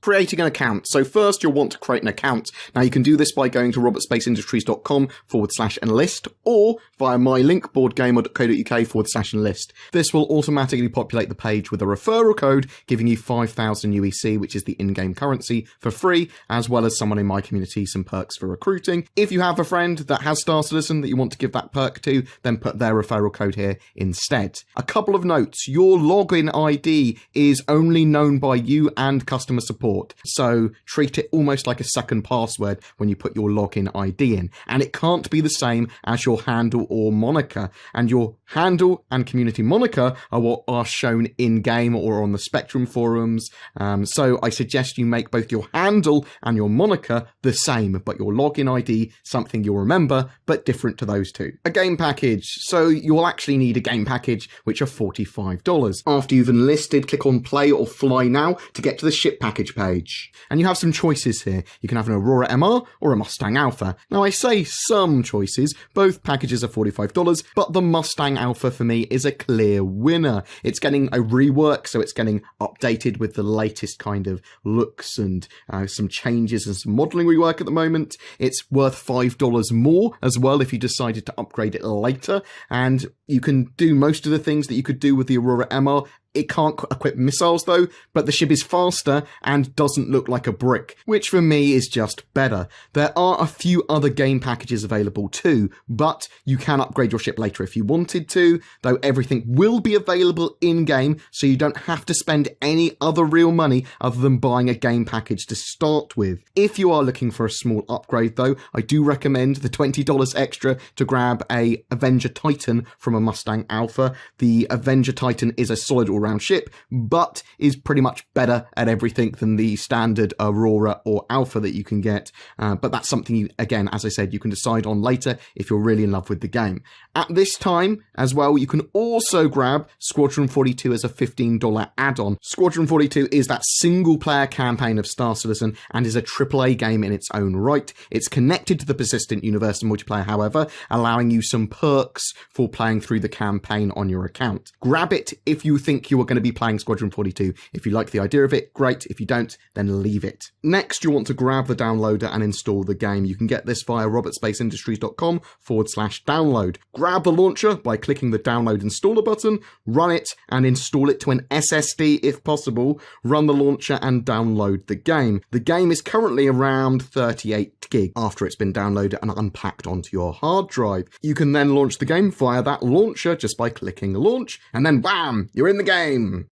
Creating an account. So first you'll want to create an account. Now you can do this by going to robertspaceindustriescom/enlist or via my link boardgamer.co.uk/enlist. This will automatically populate the page with a referral code giving you 5,000 UEC, which is the in-game currency, for free, as well as someone in my community some perks for recruiting. If you have a friend that has Star Citzen that you want to give that perk to, then put their referral code here instead. A couple of notes. Your login ID is only known by you and customer support. So treat it almost like a second password when you put your login ID in. And it can't be the same as your handle or moniker. And your handle and community moniker are what are shown in-game or on the Spectrum forums. So I suggest you make both your handle and your moniker the same, but your login ID something you'll remember, but different to those two. A game package. So you'll actually need a game package, which are $45. After you've enlisted, click on play or fly now to get to the ship package page. And you have some choices here. You can have an Aurora MR or a Mustang Alpha. Now I say some choices, both packages are $45, but the Mustang Alpha for me is a clear winner. It's getting a rework, so it's getting updated with the latest kind of looks and some changes and some modelling rework at the moment. It's worth $5 more as well if you decided to upgrade it later, and you can do most of the things that you could do with the Aurora MR. It can't equip missiles though, but the ship is faster and doesn't look like a brick, which for me is just better. There are a few other game packages available too, but you can upgrade your ship later if you wanted to, though everything will be available in-game, so you don't have to spend any other real money other than buying a game package to start with. If you are looking for a small upgrade though, I do recommend the $20 extra to grab a Avenger Titan from a Mustang Alpha. The Avenger Titan is a solid all-round ship, but is pretty much better at everything than the standard Aurora or Alpha that you can get. But that's something you, again, as I said, you can decide on later if you're really in love with the game. At this time, as well, you can also grab Squadron 42 as a $15 add-on. Squadron 42 is that single-player campaign of Star Citizen and is a AAA game in its own right. It's connected to the persistent universe multiplayer, however, allowing you some perks for playing through the campaign on your account. Grab it if you think you are going to be playing Squadron 42. If you like the idea of it, great. If you don't, then leave it. Next, you'll want to grab the downloader and install the game. You can get this via robertspaceindustriescom/download. Grab the launcher by clicking the download installer button, run it and install it to an SSD if possible. Run the launcher and download the game. The game is currently around 38 gig after it's been downloaded and unpacked onto your hard drive. You can then launch the game via that launcher just by clicking launch, and then wham, you're in the game.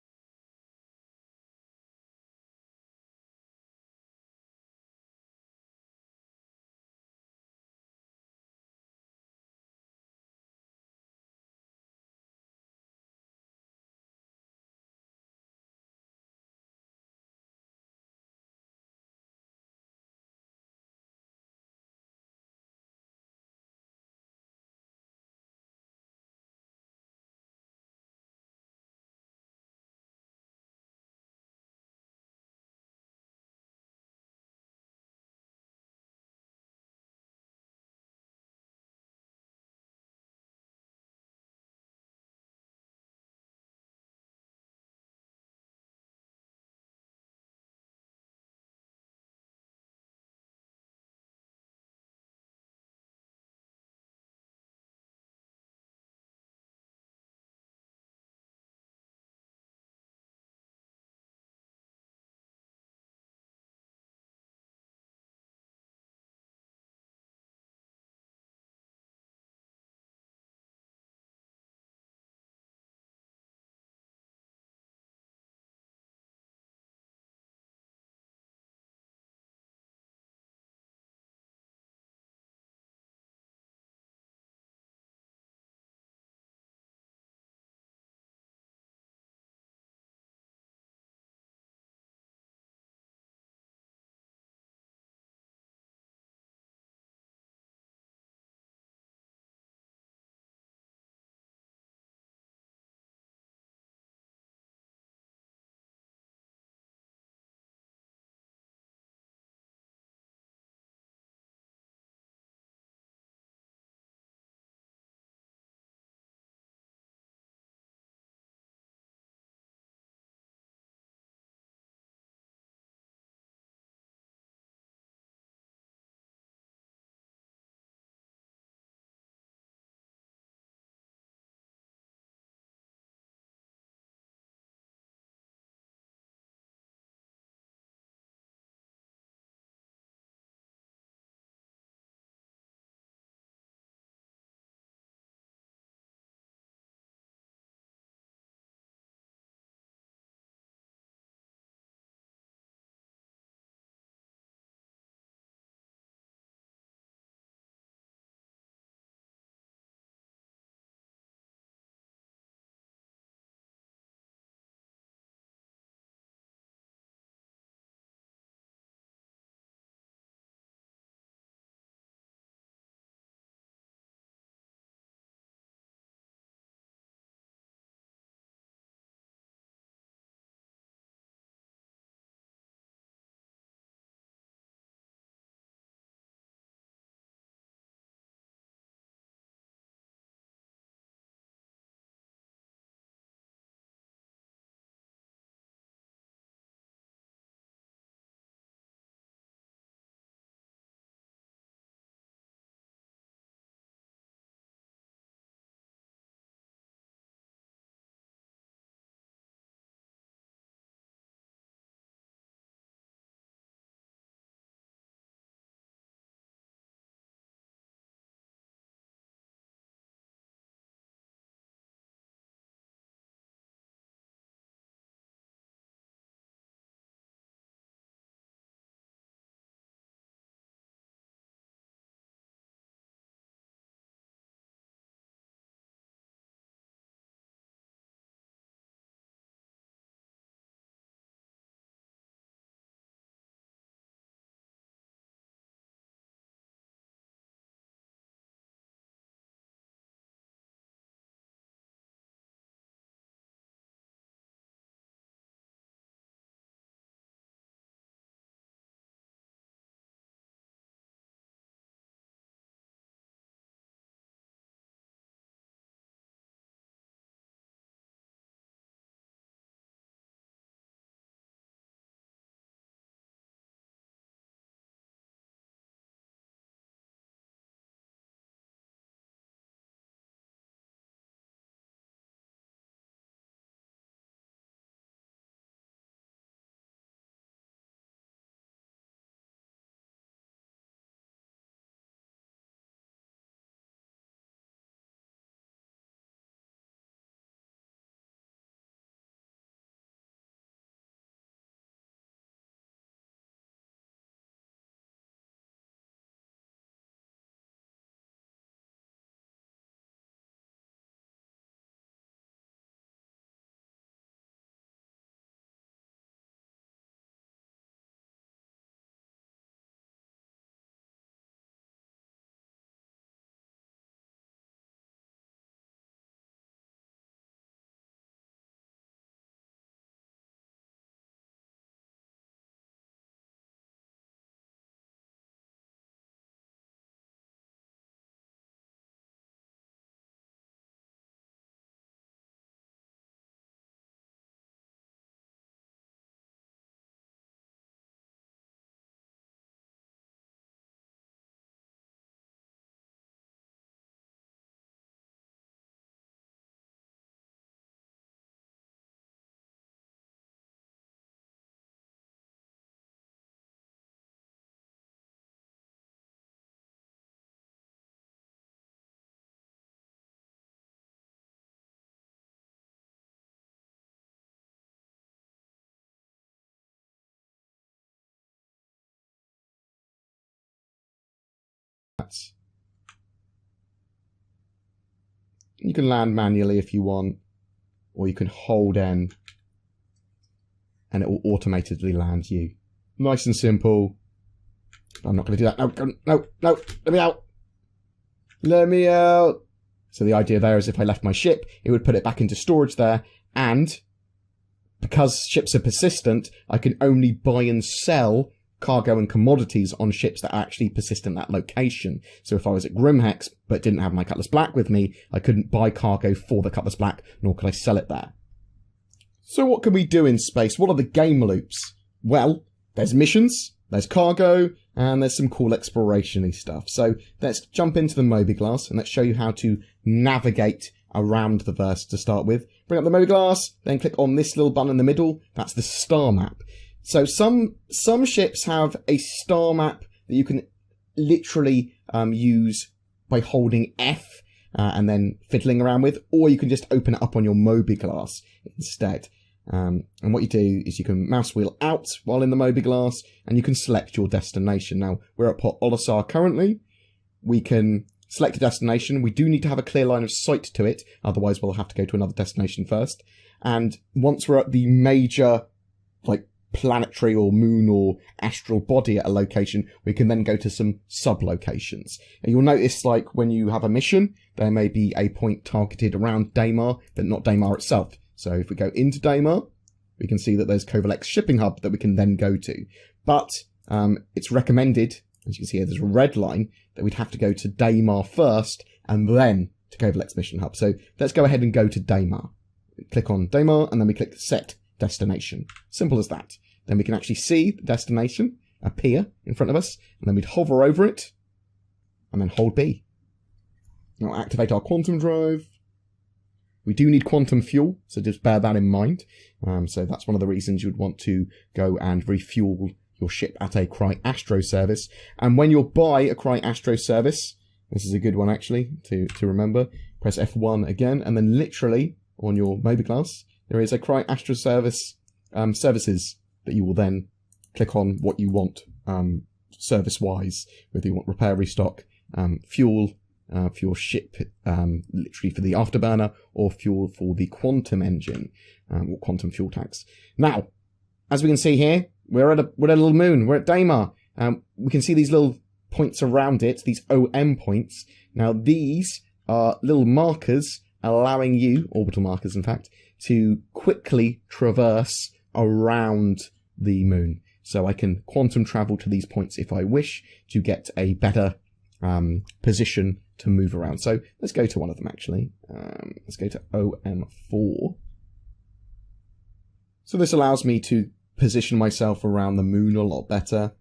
You can land manually if you want, or you can hold N and it will automatically land you. Nice and simple. I'm not going to do that. No, let me out. Let me out. So the idea there is if I left my ship, it would put it back into storage there, and because ships are persistent, I can only buy and sell cargo and commodities on ships that are actually persistent at that location. So if I was at Grimhex but didn't have my Cutlass Black with me, I couldn't buy cargo for the Cutlass Black, nor could I sell it there. So what can we do in space? What are the game loops? Well, there's missions, there's cargo, and there's some cool exploration-y stuff. So let's jump into the Mobiglass and let's show you how to navigate around the verse to start with. Bring up the Mobiglass, then click on this little button in the middle. That's the star map. So some ships have a star map that you can literally use by holding F and then fiddling around with, or you can just open it up on your Mobiglass instead. And what you do is you can mouse wheel out while in the Mobiglass, and you can select your destination. Now, we're at Port Olisar currently. We can select a destination. We do need to have a clear line of sight to it, otherwise we'll have to go to another destination first. And once we're at the major, like, planetary or moon or astral body at a location, we can then go to some sub-locations. And you'll notice, like, when you have a mission, there may be a point targeted around Daymar, but not Daymar itself. So if we go into Daymar, we can see that there's Kovalex shipping hub that we can then go to. But it's recommended, as you can see here, there's a red line, that we'd have to go to Daymar first and then to Kovalex mission hub. So let's go ahead and go to Daymar. Click on Daymar and then we click set destination. Simple as that. Then we can actually see the destination appear in front of us, and then we'd hover over it and then hold B. Now activate our quantum drive. We do need quantum fuel, so just bear that in mind. So that's one of the reasons you'd want to go and refuel your ship at a Cry Astro service. And when you'll buy a Cry Astro service, this is a good one actually to remember, press F1 again, and then literally on your Mobiglass, there is a Cry Astro service services that you will then click on what you want service-wise, whether you want repair, restock, fuel, for your ship, literally for the afterburner, or fuel for the quantum engine, or quantum fuel tanks. Now, as we can see here, we're at a little moon. We're at Daymar. We can see these little points around it, these OM points. Now, these are little markers allowing you, orbital markers in fact, to quickly traverse around the moon. So I can quantum travel to these points if I wish to get a better position to move around. So let's go to one of them actually. Let's go to OM4. So this allows me to position myself around the moon a lot better.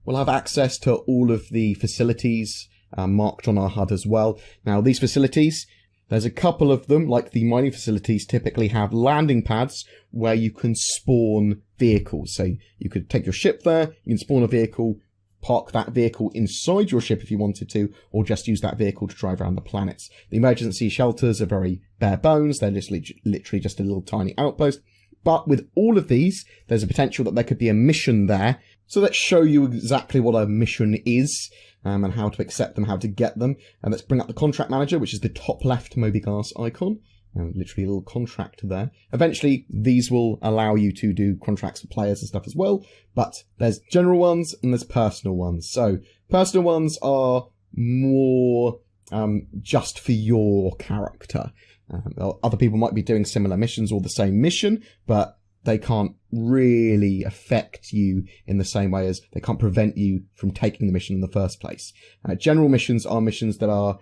We'll have access to all of the facilities marked on our HUD as well. Now these facilities, there's a couple of them, like the mining facilities typically have landing pads where you can spawn vehicles. So you could take your ship there, you can spawn a vehicle, park that vehicle inside your ship if you wanted to, or just use that vehicle to drive around the planets. The emergency shelters are very bare bones. They're just literally just a little tiny outpost. But with all of these, there's a potential that there could be a mission there. So let's show you exactly what a mission is, and how to accept them, how to get them. And let's bring up the contract manager, which is the top left Mobiglass icon. Literally a little contract there. Eventually, these will allow you to do contracts for players and stuff as well. But there's general ones and there's personal ones. So personal ones are more just for your character. Other people might be doing similar missions or the same mission, but they can't really affect you in the same way as they can't prevent you from taking the mission in the first place. General missions are missions that are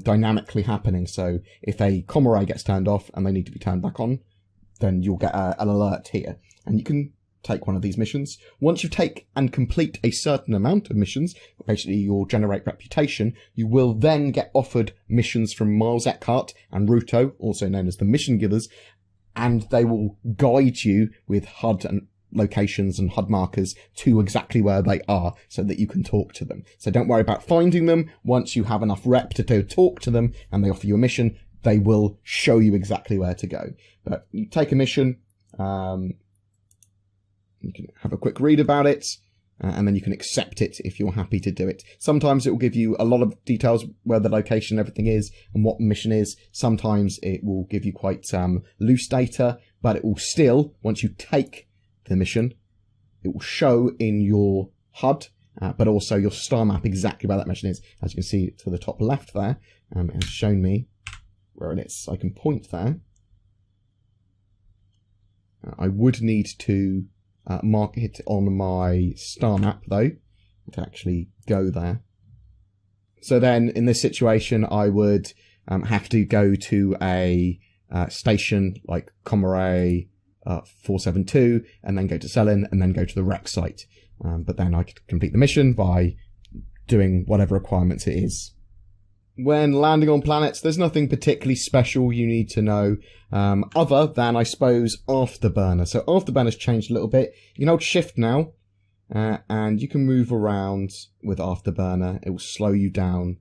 dynamically happening. So if a comm array gets turned off and they need to be turned back on, then you'll get an alert here. And you can take one of these missions. Once you take and complete a certain amount of missions, basically you'll generate reputation, you will then get offered missions from Miles Eckhart and Ruto, also known as the Mission Givers, and they will guide you with HUD and locations and HUD markers to exactly where they are so that you can talk to them. So don't worry about finding them. Once you have enough rep to talk to them and they offer you a mission, they will show you exactly where to go. But you take a mission, you can have a quick read about it, and then you can accept it if you're happy to do it. Sometimes it will give you a lot of details where the location everything is and what the mission is. Sometimes it will give you quite loose data, but it will still, once you take the mission, it will show in your HUD, but also your star map exactly where that mission is. As you can see to the top left there, it has shown me where it is. So I can point there. I would need to mark it on my star map though to actually go there. So then in this situation I would have to go to a station like Comrade 472 and then go to Selin and then go to the wreck site. But then I could complete the mission by doing whatever requirements it is. When landing on planets, there's nothing particularly special you need to know, other than, I suppose, Afterburner. So Afterburner's changed a little bit. You can hold Shift now, and you can move around with Afterburner. It will slow you down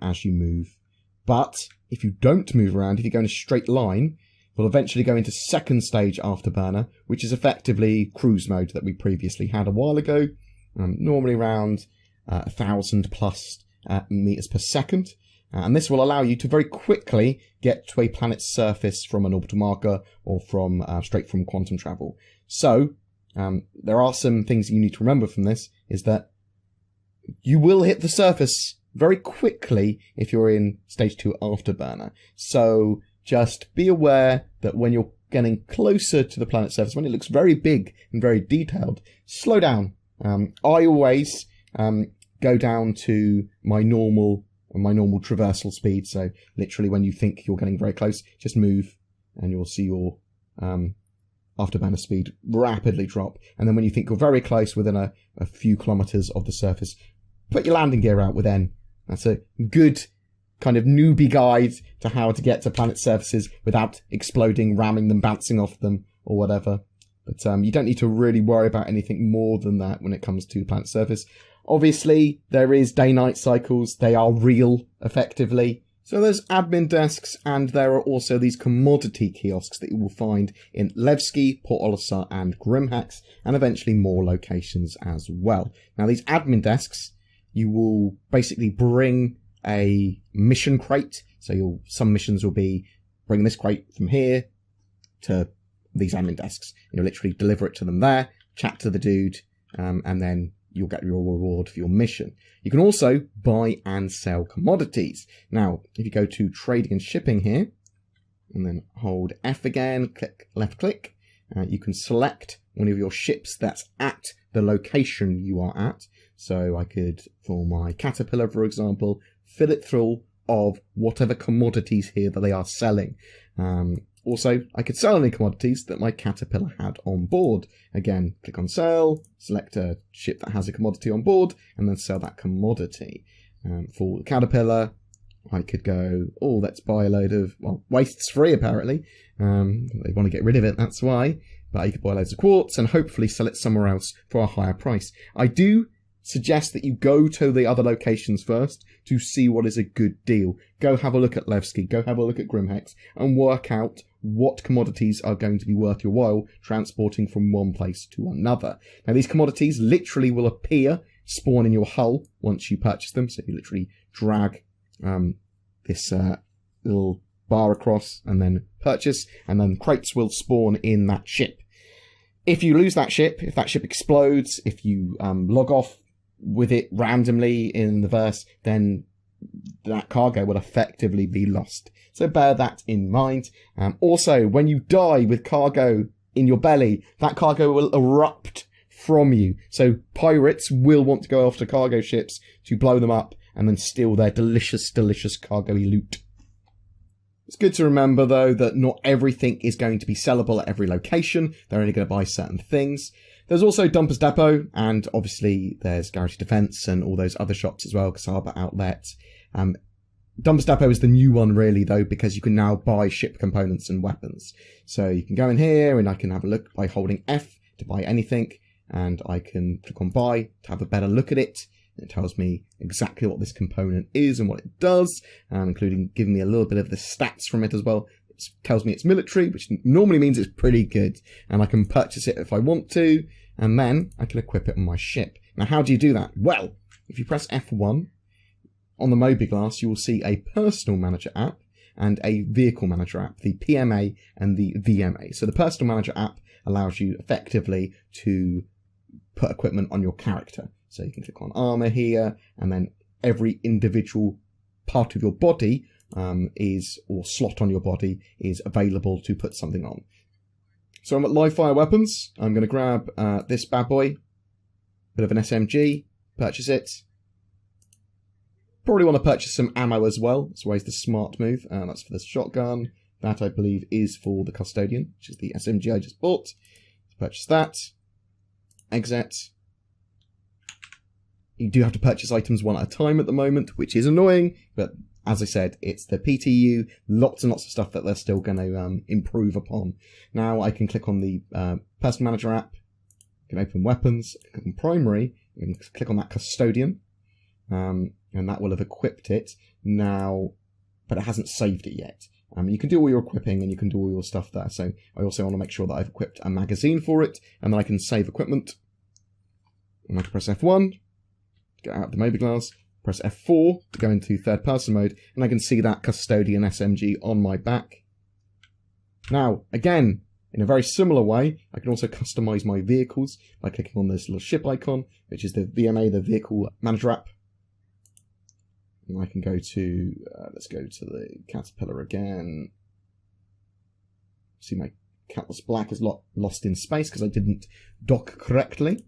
as you move. But if you don't move around, if you go in a straight line, we'll eventually go into second stage Afterburner, which is effectively cruise mode that we previously had a while ago, normally around 1,000 plus meters per second. And this will allow you to very quickly get to a planet's surface from an orbital marker or from straight from quantum travel. So there are some things you need to remember from this, is that you will hit the surface very quickly if you're in stage 2 Afterburner. So just be aware that when you're getting closer to the planet's surface, when it looks very big and very detailed, slow down. I always go down to my normal traversal speed. So literally when you think you're getting very close, just move and you'll see your Afterburner speed rapidly drop. And then when you think you're very close, within a few kilometers of the surface, put your landing gear out with N. That's a good kind of newbie guide to how to get to planet surfaces without exploding, ramming them, bouncing off them, or whatever. But you don't need to really worry about anything more than that when it comes to planet surface. Obviously, there is day-night cycles. They are real, effectively. So there's admin desks, and there are also these commodity kiosks that you will find in Levski, Port Olisar, and Grimhex, and eventually more locations as well. Now, these admin desks, you will basically bring a mission crate. So some missions will be bring this crate from here to these admin desks. You'll literally deliver it to them there, chat to the dude, and then you'll get your reward for your mission. You can also buy and sell commodities. Now, if you go to trading and shipping here, and then hold F again, left click, you can select one of your ships that's at the location you are at. So I could, for my Caterpillar, for example, fill it full of whatever commodities here that they are selling. Also, I could sell any commodities that my Caterpillar had on board. Again, click on sell, select a ship that has a commodity on board, and then sell that commodity. For the Caterpillar, I could go, oh, let's buy a load of, well, waste's free apparently. They want to get rid of it, that's why. But you could buy loads of quartz and hopefully sell it somewhere else for a higher price. I do suggest that you go to the other locations first to see what is a good deal. Go have a look at Levski, go have a look at Grimhex, and work out what commodities are going to be worth your while transporting from one place to another. Now, these commodities literally will appear, spawn in your hull once you purchase them. So you literally drag this little bar across and then purchase, and then crates will spawn in that ship. If you lose that ship, if that ship explodes, if you log off with it randomly in the verse, then that cargo will effectively be lost. So bear that in mind. Also, when you die with cargo in your belly, that cargo will erupt from you. So pirates will want to go after cargo ships to blow them up and then steal their delicious, delicious cargo-y loot. It's good to remember, though, that not everything is going to be sellable at every location. They're only going to buy certain things. There's also Dumpers Depot, and obviously there's Garage Defence and all those other shops as well, Kasaba Outlet. Dumpers Depot is the new one, really, though, because you can now buy ship components and weapons. So you can go in here, and I can have a look by holding F to buy anything, and I can click on buy to have a better look at it. It tells me exactly what this component is and what it does, including giving me a little bit of the stats from it as well. It tells me it's military, which normally means it's pretty good, and I can purchase it if I want to, and then I can equip it on my ship. Now, how do you do that? Well, if you press F1 on the Mobiglass, you will see a Personal Manager app and a Vehicle Manager app, the PMA and the VMA. So the Personal Manager app allows you effectively to put equipment on your character. So you can click on armor here, and then every individual part of your body or slot on your body is available to put something on. So I'm at live fire weapons. I'm going to grab this bad boy, bit of an SMG, purchase it. Probably want to purchase some ammo as well. That's always the smart move. That's for the shotgun. That, I believe, is for the Custodian, which is the SMG I just bought. Let's purchase that. Exit. You do have to purchase items one at a time at the moment, which is annoying, but as I said, it's the PTU, lots and lots of stuff that they're still going to improve upon. Now I can click on the Personal Manager app, I can open weapons, click on primary, I can click on that Custodian, and that will have equipped it now, but it hasn't saved it yet. You can do all your equipping and you can do all your stuff there, so I also want to make sure that I've equipped a magazine for it, and then I can save equipment. And I can press F1, get out the Mobiglass, press F4 to go into third person mode, and I can see that Custodian SMG on my back. Now, again, in a very similar way, I can also customize my vehicles by clicking on this little ship icon, which is the VMA, the Vehicle Manager app. And I can go to, let's go to the Caterpillar again. See, my Catalyst Black is lost in space because I didn't dock correctly.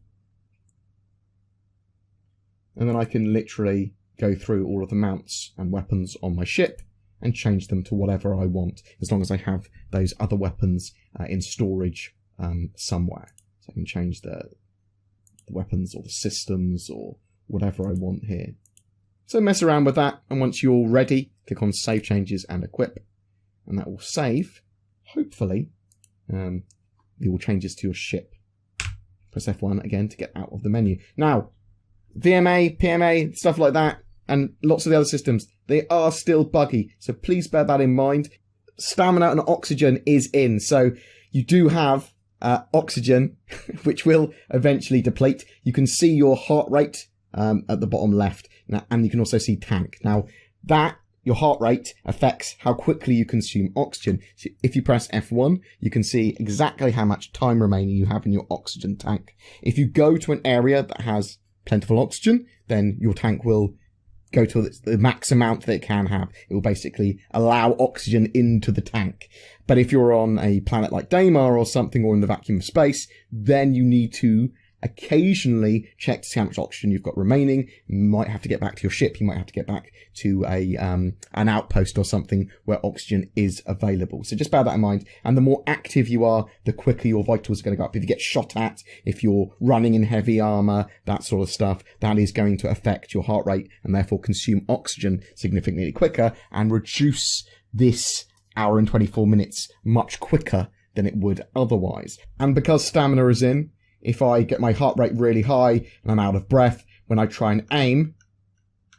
And then I can literally go through all of the mounts and weapons on my ship and change them to whatever I want, as long as I have those other weapons in storage somewhere. So I can change the weapons or the systems or whatever I want here. So mess around with that, and once you're ready, click on Save Changes and Equip, and that will save, hopefully, the changes to your ship. Press F1 again to get out of the menu. Now, VMA, PMA, stuff like that, and lots of the other systems, they are still buggy, so please bear that in mind. Stamina and oxygen is in, so you do have oxygen, which will eventually deplete. You can see your heart rate at the bottom left, and you can also see tank. Now, your heart rate affects how quickly you consume oxygen. So if you press F1, you can see exactly how much time remaining you have in your oxygen tank. If you go to an area that has plentiful oxygen, then your tank will go to the max amount that it can have. It will basically allow oxygen into the tank. But if you're on a planet like Daymar or something, or in the vacuum of space, then you need to occasionally check to see how much oxygen you've got remaining. You might have to get back to your ship. You might have to get back to an outpost or something where oxygen is available. So just bear that in mind. And the more active you are, the quicker your vitals are going to go up. If you get shot at, if you're running in heavy armor, that sort of stuff, that is going to affect your heart rate and therefore consume oxygen significantly quicker and reduce this hour and 24 minutes much quicker than it would otherwise. And because stamina is in, if I get my heart rate really high and I'm out of breath, when I try and aim,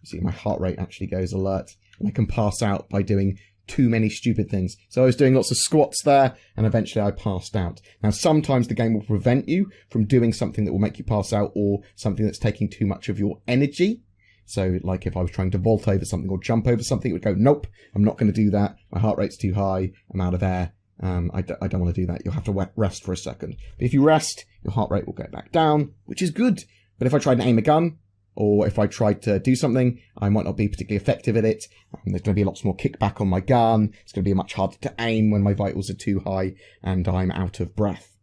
you see my heart rate actually goes alert, and I can pass out by doing too many stupid things. So I was doing lots of squats there, and eventually I passed out. Now, sometimes the game will prevent you from doing something that will make you pass out, or something that's taking too much of your energy. So, like if I was trying to vault over something or jump over something, it would go, nope, I'm not going to do that. My heart rate's too high. I'm out of air. I don't want to do that. You'll have to rest for a second. But if you rest, your heart rate will go back down, which is good. But if I tried to aim a gun, or if I tried to do something, I might not be particularly effective at it. There's going to be lots more kickback on my gun. It's going to be much harder to aim when my vitals are too high and I'm out of breath.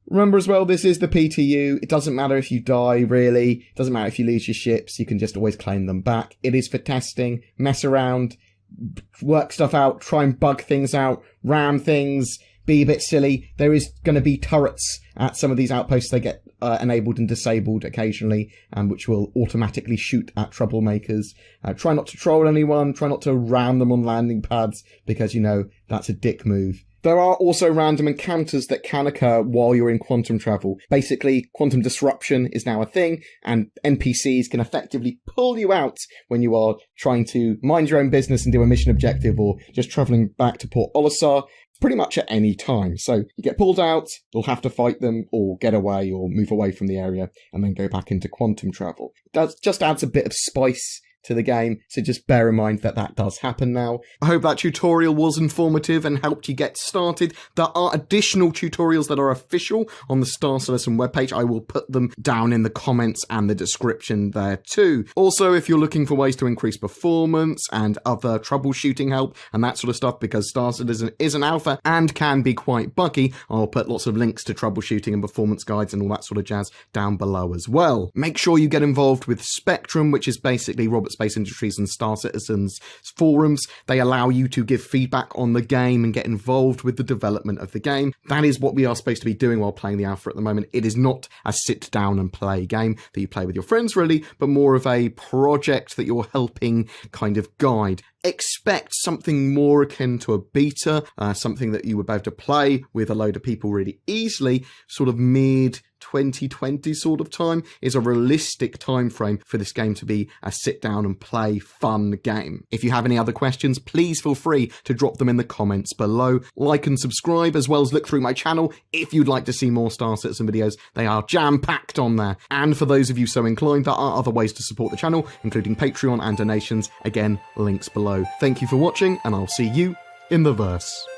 Remember as well, this is the PTU. It doesn't matter if you die, really. It doesn't matter if you lose your ships. You can just always claim them back. It is for testing. Mess around. Work stuff out, try and bug things out, ram things, be a bit silly. There is going to be turrets at some of these outposts. They get enabled and disabled occasionally, which will automatically shoot at troublemakers. Try not to troll anyone, try not to ram them on landing pads, because, you know, that's a dick move. There are also random encounters that can occur while you're in quantum travel. Basically, quantum disruption is now a thing, and NPCs can effectively pull you out when you are trying to mind your own business and do a mission objective, or just travelling back to Port Olisar, pretty much at any time. So you get pulled out, you'll have to fight them, or get away, or move away from the area, and then go back into quantum travel. That just adds a bit of spice to the game, so just bear in mind that that does happen now. I hope that tutorial was informative and helped you get started. There are additional tutorials that are official on the Star Citzen webpage. I will put them down in the comments and the description there too. Also, if you're looking for ways to increase performance and other troubleshooting help and that sort of stuff, because Star Citzen is an alpha and can be quite buggy, I'll put lots of links to troubleshooting and performance guides and all that sort of jazz down below as well. Make sure you get involved with Spectrum, which is basically Robert Space Industries and Star Citzen's forums. They allow you to give feedback on the game and get involved with the development of the game. That is what we are supposed to be doing while playing the alpha at the moment. It is not a sit down and play game that you play with your friends really, but more of a project that you're helping kind of guide. Expect something more akin to a beta, something that you would be able to play with a load of people really easily, sort of mid 2020 sort of time is a realistic time frame for this game to be a sit down and play fun game. If you have any other questions, please feel free to drop them in the comments below. Like and subscribe, as well as look through my channel if you'd like to see more Star Citzen videos. They are jam-packed on there. And for those of you so inclined, there are other ways to support the channel, including Patreon and donations. Again, links below. Thank you for watching, and I'll see you in the verse.